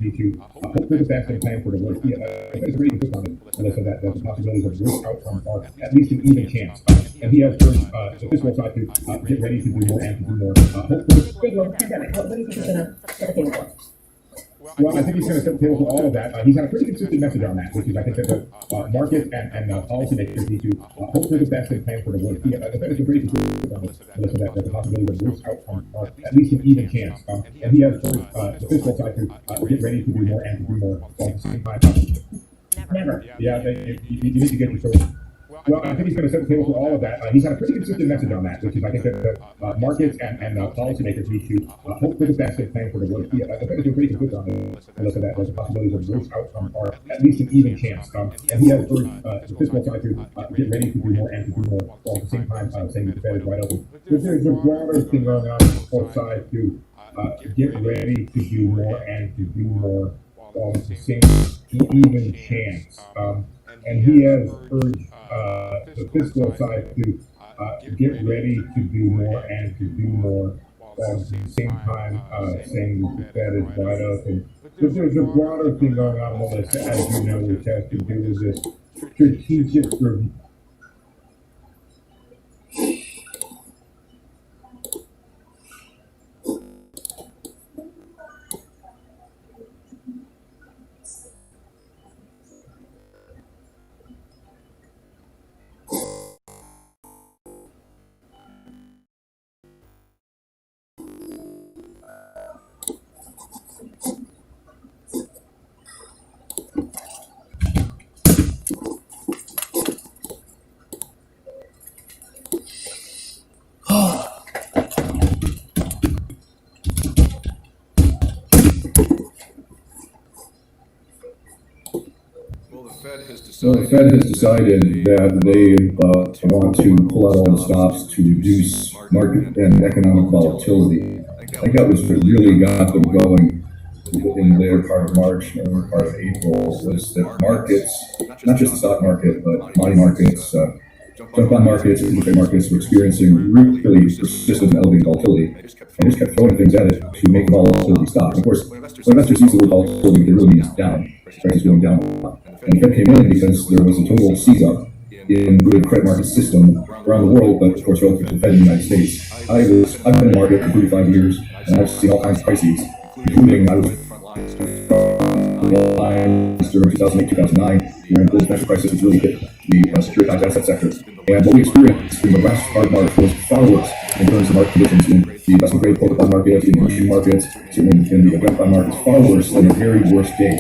to hope for the best and plan for the worst. It's really good on it, and so that the possibilities of worse outcomes are at least an even chance. And he has urged the fiscal side to get ready to do more and to do more. Hope for the pandemic. What do you think he's going to set the table for? Well, I think he's going to set the table for all of that. He's had a pretty consistent message on that, which is I think that the market and policymakers need to hope for the best and plan for the worst. The Fed is pretty consistent on this, so that the possibilities of worse outcomes are at least an even chance. And he has urged the fiscal side to get ready to do more and to do more at the same time. Never. Yeah, you need to get yourself. Well, I think he's going to set the table for all of that. He's had a pretty consistent message on that, which is I think that the markets and policymakers need to hope for the best and plan for the worst. The Fed is pretty consistent on this, so that the possibilities of worse outcomes are at least an even chance. And he has urged the fiscal side to get ready to do more and to do more at the same time, saying that the Fed is wide open. There's a broader thing going on both sides to get ready to do more and to do more at the same even chance. And he has urged the fiscal side to get ready to do more and to do more at the same time, saying that the Fed is wide open. But there's a broader thing going on, Melissa, as you know, which has to do with this strategic review. So the Fed has decided that they want to pull out all the stops to reduce market and economic volatility. I think that was what really got them going in the later part of March and early part of April, was that markets, not just the stock market, but money markets, junk bond markets, and interest rate markets, were experiencing really persistent and elevated volatility, and just kept throwing things at it to make the volatility stop. And of course, when investors use the word volatility, they really means down. Prices going down a lot. And the Fed came in because there was a total seize-up in the credit market system around the world, but of course relative to the Fed in the United States. I've been in the market for 35 years, and I've seen all kinds of crises, including I was during 2008, 2009, when the global financial crisis was really hit the securitized asset sector. And what we experienced in the last part of March was far worse in terms of market conditions in the investment grade corporate bond markets, in the emerging markets, certainly in the junk bond markets, far worse than the very worst day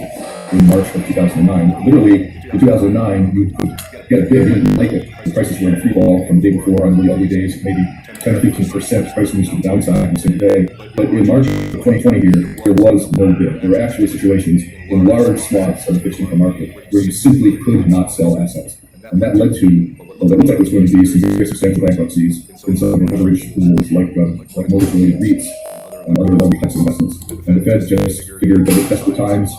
in March of 2009. Literally, in 2009, you could get a bid, you didn't like it. The prices were in a free fall from the day before on the ugly days, maybe 10 or 15% price moves to the downside on the same day. But in March of 2020 here, there was no bid. There were actually situations in large swaths of the fixed income market where you simply could not sell assets. And that led to what looked like it was going to be some very substantial bankruptcies in some leveraged pools like mortgage-related REITs and other leverage-intensive investments. And the Fed just figured that at desperate times,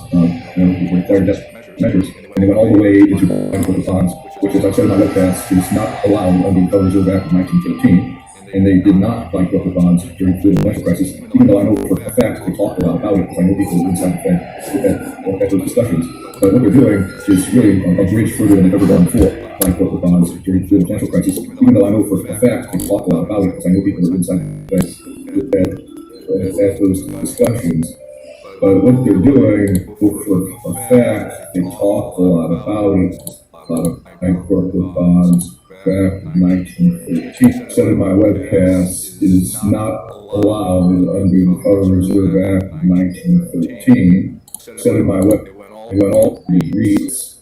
required desperate measures, and they went all the way into buying corporate bonds, which, as I said in my webcast, is not allowed under the Federal Reserve Act of 1913. And they did not buy corporate bonds during the financial crisis, even though I know for a fact they talked a lot about it, because I know people inside the Fed at those discussions. But what they're doing is really a bridge further than they've ever done before, buying corporate bonds during the financial crisis, even though I know for a fact they talked a lot about it, because I know people are inside the Fed at those discussions. But what they're doing, for a fact, they talk a lot about it, buying corporate bonds back in 1913. Said in my webcast is not allowed under the Federal Reserve Act of 1913. Said in my webcast, when all the REITs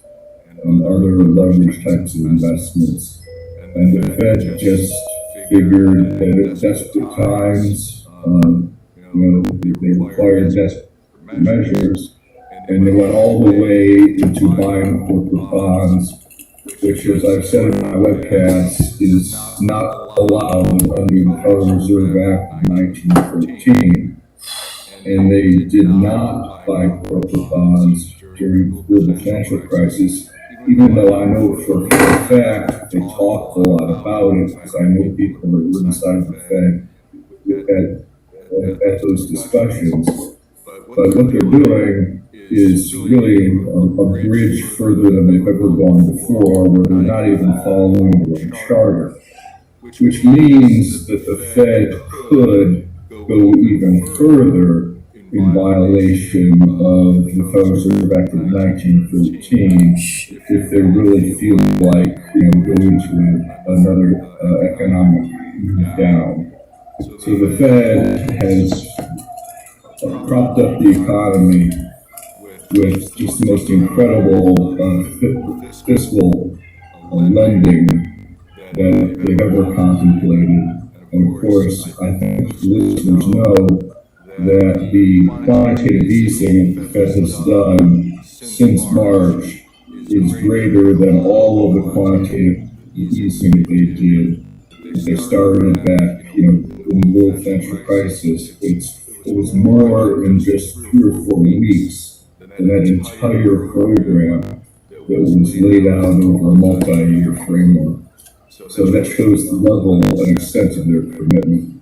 and other leverage types of investments, and the Fed just figured that at desperate times, they required desperate measures, and they went all the way into buying corporate bonds, which, as I've said in my webcast, is not allowed under the Federal Reserve Act of 1913. And they did not buy corporate bonds during the global financial crisis, even though I know for a fact they talked a lot about it, because I know people that were inside the Fed at those discussions. But what they're doing is really a bridge further than they've ever gone before, where they're not even following their own charter, which means that the Fed could go even further in violation of the Federal Reserve Act of 1913 if they really feel like going to another economic down. So the Fed has propped up the economy with just the most incredible fiscal lending that they've ever contemplated. And of course, I think listeners know that the quantitative easing the Fed has done since March is greater than all of the quantitative easing that they did. They started back, in the world financial crisis. It was more in just 3 or 4 weeks than that entire program that was laid out over a multi-year framework. So that shows the level and extent of their commitment.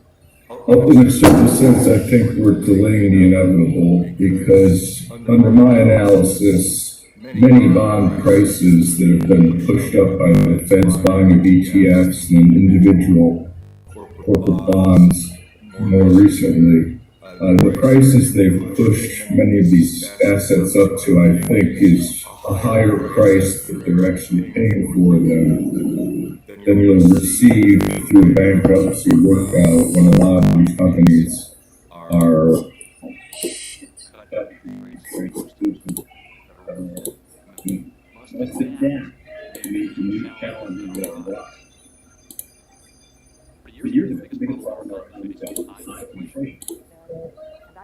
In a certain sense, I think we're delaying the inevitable because, under my analysis, many bond prices that have been pushed up by the Fed's buying of ETFs and individual corporate bonds more recently, the prices they've pushed many of these assets up to, I think, is a higher price that they're actually paying for them than you'll receive through bankruptcy workout when a lot of these companies are Let's sit down and meet the new challenges that are brought. For years, the biggest problem is high inflation.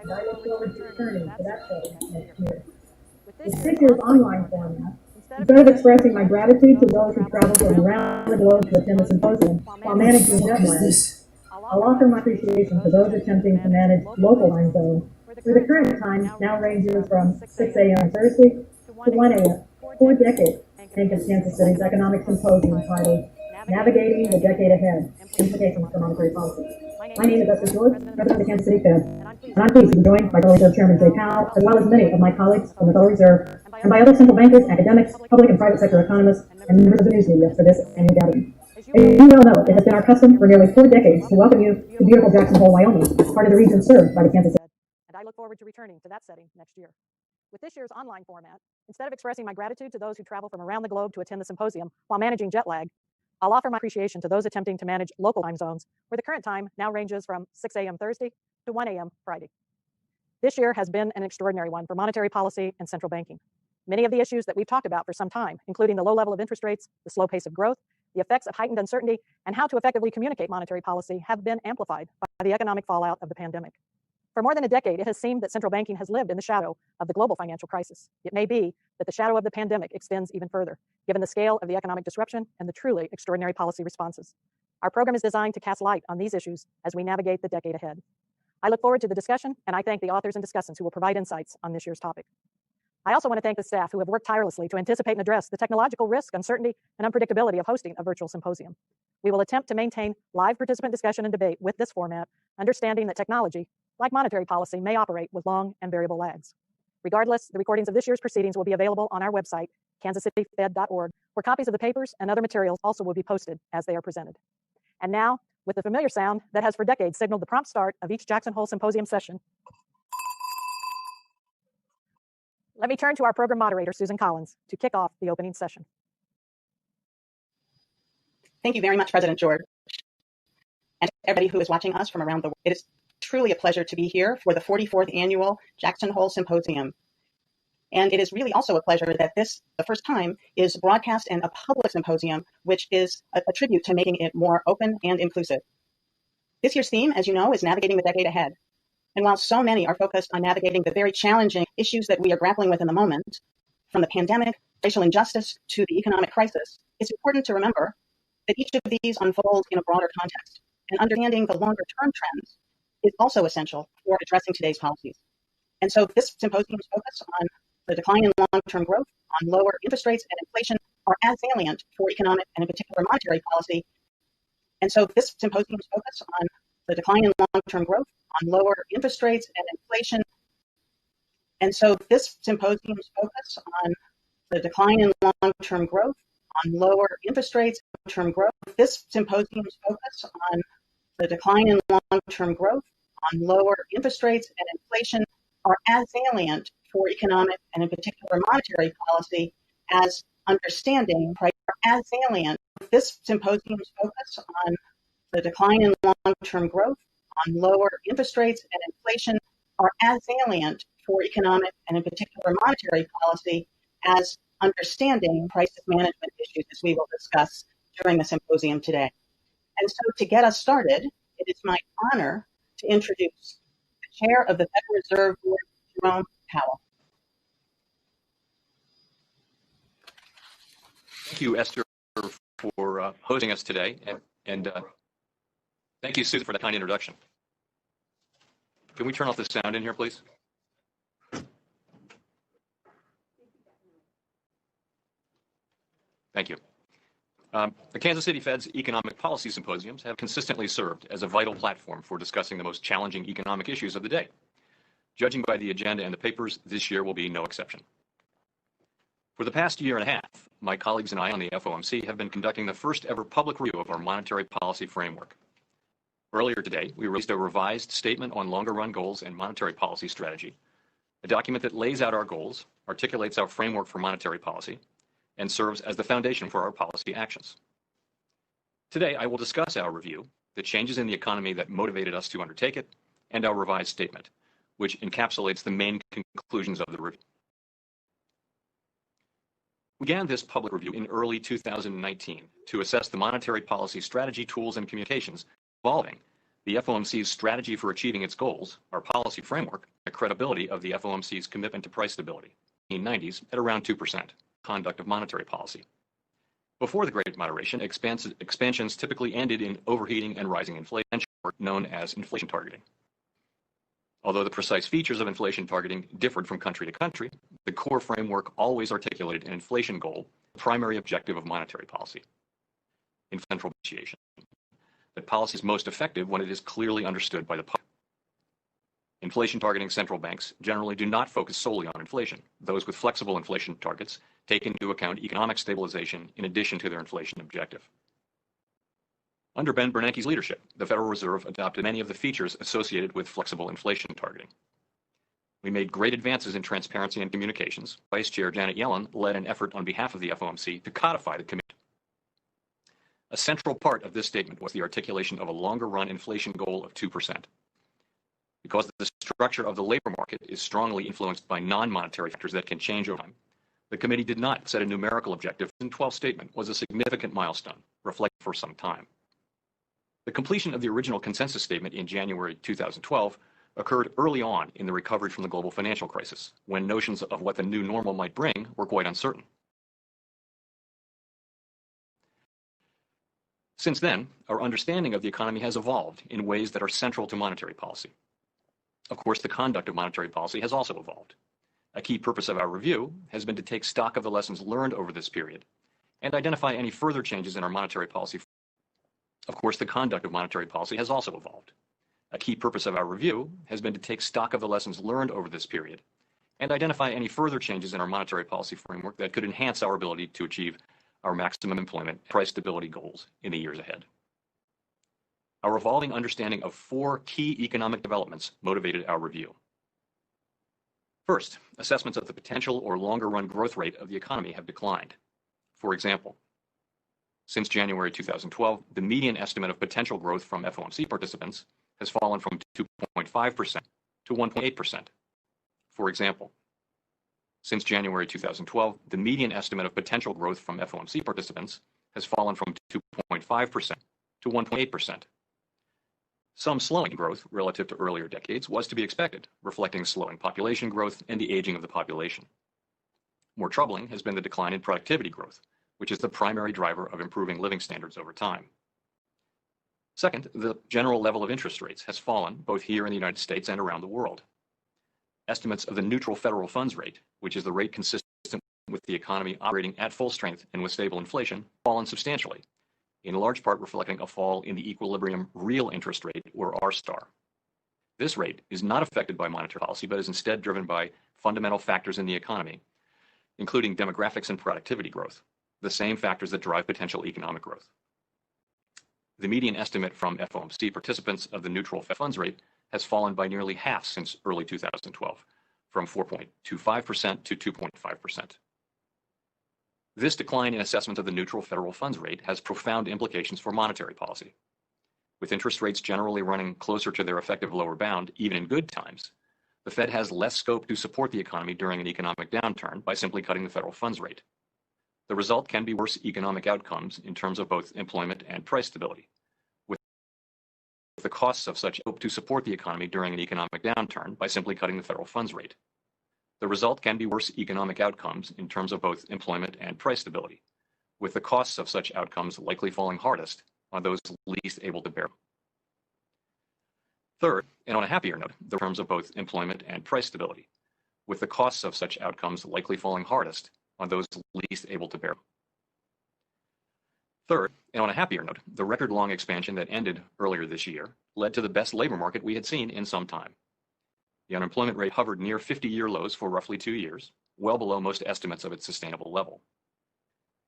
And I look forward to returning to that setting next year. With this year's online format, instead of expressing my gratitude to those who traveled from around the globe to attend the symposium while managing jet lag, I'll offer my appreciation to those attempting to manage local time zones, where the current time now ranges from 6 a.m. Thursday to 1 a.m. For decades, Kansas City's economic symposium titled Navigating the Decade Ahead, Implications for Monetary Policy. My name is Esther George, President of the Kansas City Fed, and I'm pleased to be joined by Federal Reserve Chairman Jay Powell, as well as many of my colleagues from the Federal Reserve, and by other central bankers, academics, public and private sector economists, and members of the news media for this annual gathering. As you well know, it has been our custom for nearly 4 decades to welcome you to beautiful Jackson Hole, Wyoming, part of the region served by the Kansas City. And I look forward to returning to that setting next year. With this year's online format, instead of expressing my gratitude to those who travel from around the globe to attend the symposium while managing jet lag, I'll offer my appreciation to those attempting to manage local time zones, where the current time now ranges from 6 a.m. Thursday to 1 a.m. Friday. This year has been an extraordinary one for monetary policy and central banking. Many of the issues that we've talked about for some time, including the low level of interest rates, the slow pace of growth, the effects of heightened uncertainty, and how to effectively communicate monetary policy, have been amplified by the economic fallout of the pandemic. For more than a decade, it has seemed that central banking has lived in the shadow of the global financial crisis. It may be that the shadow of the pandemic extends even further, given the scale of the economic disruption and the truly extraordinary policy responses. Our program is designed to cast light on these issues as we navigate the decade ahead. I look forward to the discussion, and I thank the authors and discussants who will provide insights on this year's topic. I also want to thank the staff who have worked tirelessly to anticipate and address the technological risk, uncertainty, and unpredictability of hosting a virtual symposium. We will attempt to maintain live participant discussion and debate with this format, understanding that technology, like monetary policy, may operate with long and variable lags. Regardless, the recordings of this year's proceedings will be available on our website, kansascityfed.org, where copies of the papers and other materials also will be posted as they are presented. And now, with the familiar sound that has for decades signaled the prompt start of each Jackson Hole Symposium session, let me turn to our program moderator, Susan Collins, to kick off the opening session. Thank you very much, President George. And to everybody who is watching us from around the world, it is truly a pleasure to be here for the 44th Annual Jackson Hole Symposium. And it is really also a pleasure that this, the first time, is broadcast in a public symposium, which is a tribute to making it more open and inclusive. This year's theme, as you know, is Navigating the Decade Ahead. And while so many are focused on navigating the very challenging issues that we are grappling with in the moment, from the pandemic, racial injustice, to the economic crisis, it's important to remember that each of these unfolds in a broader context, and understanding the longer-term trends is also essential for addressing today's policies. And so this symposium's focus on the decline in long-term growth, on lower interest rates and inflation are as salient for economic and in particular monetary policy. And so this symposium's focus on the decline in long-term growth, on lower interest rates and inflation, And so this symposium's focus on the decline in long-term growth, on lower interest rates, long-term growth. This symposium's focus on the decline in long-term growth, on lower interest rates and inflation are as salient for economic and in particular monetary policy as understanding price are as salient. This symposium's focus on the decline in long-term growth, on lower interest rates and inflation are as salient for economic and in particular monetary policy as understanding crisis management issues, as we will discuss during the symposium today. And so to get us started, it is my honor to introduce the chair of the Federal Reserve Board, Jerome Powell. Thank you, Esther, for hosting us today, and thank you, Susan, for that kind introduction. Can we turn off the sound in here, please? Thank you. The Kansas City Fed's economic policy symposiums have consistently served as a vital platform for discussing the most challenging economic issues of the day. Judging by the agenda and the papers, this year will be no exception. For the past year and a half, my colleagues and I on the FOMC have been conducting the first ever public review of our monetary policy framework. Earlier today, we released a revised statement on longer run goals and monetary policy strategy, a document that lays out our goals, articulates our framework for monetary policy, and serves as the foundation for our policy actions. Today, I will discuss our review, the changes in the economy that motivated us to undertake it, and our revised statement, which encapsulates the main conclusions of the review. We began this public review in early 2019 to assess the monetary policy strategy, tools, and communications involving the FOMC's strategy for achieving its goals, our policy framework, the credibility of the FOMC's commitment to price stability in the 1990s at around 2%. Conduct of monetary policy. Before the Great Moderation, expansions typically ended in overheating and rising inflation, known as inflation targeting. Although the precise features of inflation targeting differed from country to country, the core framework always articulated an inflation goal, the primary objective of monetary policy. In central negotiation, that policy is most effective when it is clearly understood by the public. Inflation targeting central banks generally do not focus solely on inflation. Those with flexible inflation targets take into account economic stabilization in addition to their inflation objective. Under Ben Bernanke's leadership, the Federal Reserve adopted many of the features associated with flexible inflation targeting. We made great advances in transparency and communications. Vice Chair Janet Yellen led an effort on behalf of the FOMC to codify the commitment. A central part of this statement was the articulation of a longer-run inflation goal of 2%. Because the structure of the labor market is strongly influenced by non-monetary factors that can change over time, the committee did not set a numerical objective. The 2012 statement was a significant milestone, reflected for some time. The completion of the original consensus statement in January 2012 occurred early on in the recovery from the global financial crisis, when notions of what the new normal might bring were quite uncertain. Since then, our understanding of the economy has evolved in ways that are central to monetary policy. Of course, the conduct of monetary policy has also evolved. A key purpose of our review has been to take stock of the lessons learned over this period and identify any further changes in our monetary policy. Of course, the conduct of monetary policy has also evolved. A key purpose of our review has been to take stock of the lessons learned over this period and identify any further changes in our monetary policy framework that could enhance our ability to achieve our maximum employment and price stability goals in the years ahead. Our evolving understanding of 4 key economic developments motivated our review. First, assessments of the potential or longer-run growth rate of the economy have declined. For example, since January 2012, the median estimate of potential growth from FOMC participants has fallen from 2.5% to 1.8%. For example, since January 2012, the median estimate of potential growth from FOMC participants has fallen from 2.5% to 1.8%. Some slowing growth relative to earlier decades was to be expected, reflecting slowing population growth and the aging of the population. More troubling has been the decline in productivity growth, which is the primary driver of improving living standards over time. Second, the general level of interest rates has fallen both here in the United States and around the world. Estimates of the neutral federal funds rate, which is the rate consistent with the economy operating at full strength and with stable inflation, fallen substantially, in large part reflecting a fall in the equilibrium real interest rate, or R star. This rate is not affected by monetary policy, but is instead driven by fundamental factors in the economy, including demographics and productivity growth, the same factors that drive potential economic growth. The median estimate from FOMC participants of the neutral Fed funds rate has fallen by nearly half since early 2012, from 4.25% to 2.5%. This decline in assessment of the neutral federal funds rate has profound implications for monetary policy. With interest rates generally running closer to their effective lower bound, even in good times, the Fed has less scope to support the economy during an economic downturn by simply cutting the federal funds rate. The result can be worse economic outcomes in terms of both employment and price stability. With the costs of such hope to support the economy during an economic downturn by simply cutting the federal funds rate. The result can be worse economic outcomes in terms of both employment and price stability, with the costs of such outcomes likely falling hardest on those least able to bear. Third, and on a happier note, the terms of both employment and price stability, with the costs of such outcomes likely falling hardest on those least able to bear. Third, and on a happier note, the record-long expansion that ended earlier this year led to the best labor market we had seen in some time. The unemployment rate hovered near 50-year lows for roughly 2 years, well below most estimates of its sustainable level.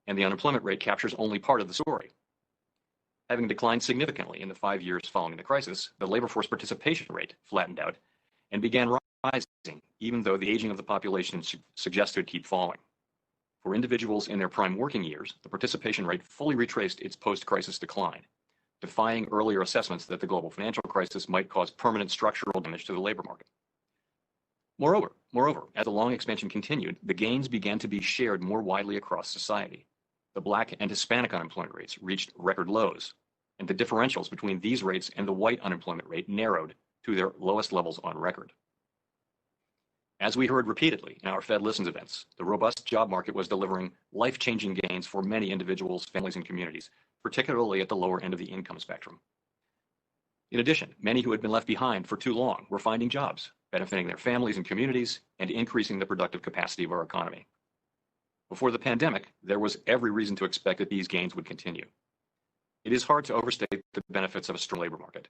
And the unemployment rate captures only part of the story. Having declined significantly in the 5 years following the crisis, the labor force participation rate flattened out and began rising, even though the aging of the population suggested it keep falling. For individuals in their prime working years, the participation rate fully retraced its post-crisis decline, defying earlier assessments that the global financial crisis might cause permanent structural damage to the labor market. Moreover, as the long expansion continued, the gains began to be shared more widely across society. The Black and Hispanic unemployment rates reached record lows, and the differentials between these rates and the white unemployment rate narrowed to their lowest levels on record. As we heard repeatedly in our Fed Listens events, the robust job market was delivering life-changing gains for many individuals, families, and communities, particularly at the lower end of the income spectrum. In addition, many who had been left behind for too long were finding jobs, benefiting their families and communities, and increasing the productive capacity of our economy. Before the pandemic, there was every reason to expect that these gains would continue. It is hard to overstate the benefits of a strong labor market,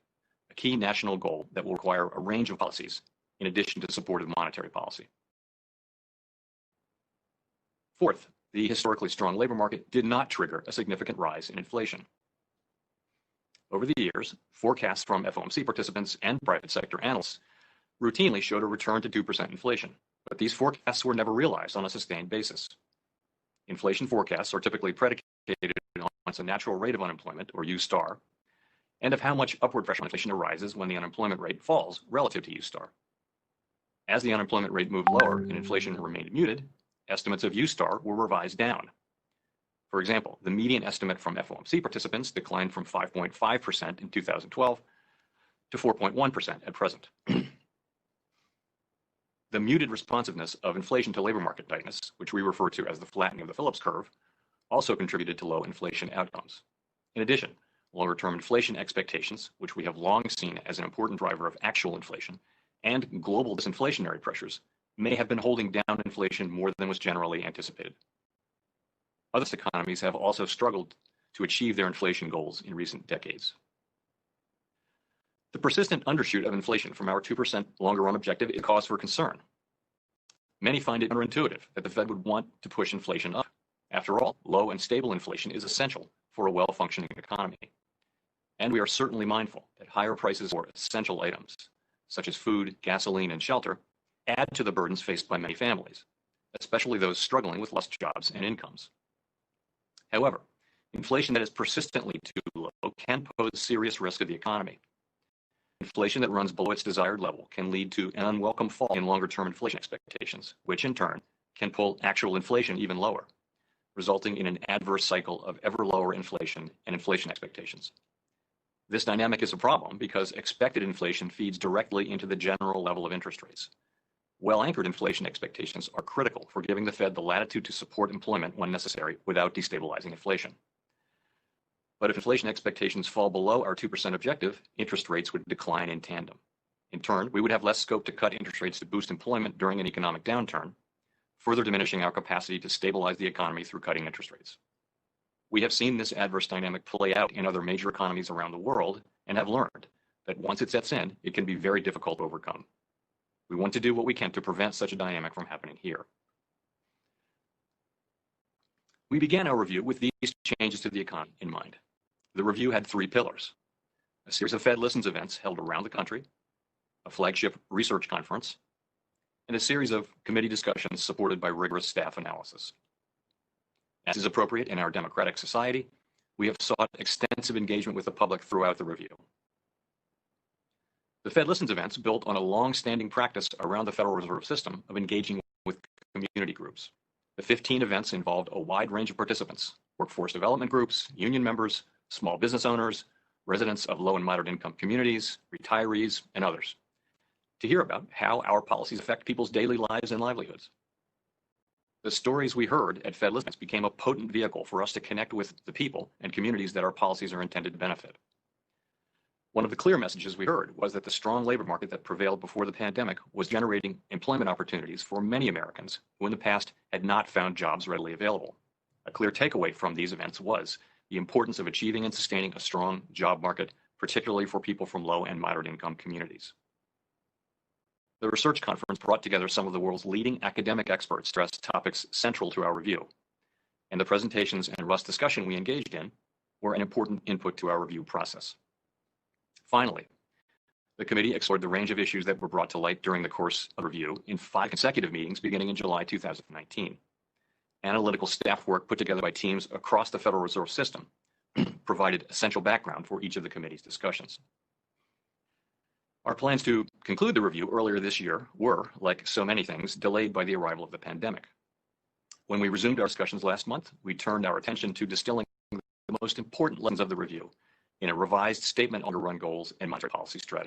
a key national goal that will require a range of policies, in addition to supportive monetary policy. Fourth, the historically strong labor market did not trigger a significant rise in inflation. Over the years, forecasts from FOMC participants and private sector analysts routinely showed a return to 2% inflation, but these forecasts were never realized on a sustained basis. Inflation forecasts are typically predicated on a natural rate of unemployment, or U star, and of how much upward pressure on inflation arises when the unemployment rate falls relative to U star. As the unemployment rate moved lower and inflation remained muted, estimates of U star were revised down. For example, the median estimate from FOMC participants declined from 5.5% in 2012 to 4.1% at present. The muted responsiveness of inflation to labor market tightness, which we refer to as the flattening of the Phillips curve, also contributed to low inflation outcomes. In addition, longer-term inflation expectations, which we have long seen as an important driver of actual inflation, and global disinflationary pressures may have been holding down inflation more than was generally anticipated. Other economies have also struggled to achieve their inflation goals in recent decades. The persistent undershoot of inflation from our 2% longer-run objective is cause for concern. Many find it counterintuitive that the Fed would want to push inflation up. After all, low and stable inflation is essential for a well-functioning economy. And we are certainly mindful that higher prices for essential items, such as food, gasoline, and shelter, add to the burdens faced by many families, especially those struggling with lost jobs and incomes. However, inflation that is persistently too low can pose serious risk to the economy. Inflation that runs below its desired level can lead to an unwelcome fall in longer-term inflation expectations, which in turn can pull actual inflation even lower, resulting in an adverse cycle of ever lower inflation and inflation expectations. This dynamic is a problem because expected inflation feeds directly into the general level of interest rates. Well-anchored inflation expectations are critical for giving the Fed the latitude to support employment when necessary without destabilizing inflation. But if inflation expectations fall below our 2% objective, interest rates would decline in tandem. In turn, we would have less scope to cut interest rates to boost employment during an economic downturn, further diminishing our capacity to stabilize the economy through cutting interest rates. We have seen this adverse dynamic play out in other major economies around the world and have learned, that once it sets in, it can be very difficult to overcome. We want to do what we can to prevent such a dynamic from happening here. We began our review with these changes to the economy in mind. The review had 3 pillars: a series of Fed Listens events held around the country, a flagship research conference, and a series of committee discussions supported by rigorous staff analysis. As is appropriate in our democratic society, we have sought extensive engagement with the public throughout the review. The Fed Listens events built on a long-standing practice around the Federal Reserve System of engaging with community groups. The 15 events involved a wide range of participants: workforce development groups, union members, small business owners, residents of low and moderate income communities, retirees, and others, to hear about how our policies affect people's daily lives and livelihoods. The stories we heard at Fed Listens became a potent vehicle for us to connect with the people and communities that our policies are intended to benefit. One of the clear messages we heard was that the strong labor market that prevailed before the pandemic was generating employment opportunities for many Americans who in the past had not found jobs readily available. A clear takeaway from these events was the importance of achieving and sustaining a strong job market, particularly for people from low and moderate income communities. The research conference brought together some of the world's leading academic experts to address topics central to our review, and the presentations and robust discussion we engaged in were an important input to our review process. Finally, the committee explored the range of issues that were brought to light during the course of review in 5 consecutive meetings beginning in July 2019. Analytical staff work put together by teams across the Federal Reserve System provided essential background for each of the committee's discussions. Our plans to conclude the review earlier this year were, like so many things, delayed by the arrival of the pandemic. When we resumed our discussions last month, we turned our attention to distilling the most important lessons of the review in a revised statement on run goals and monetary policy strategy.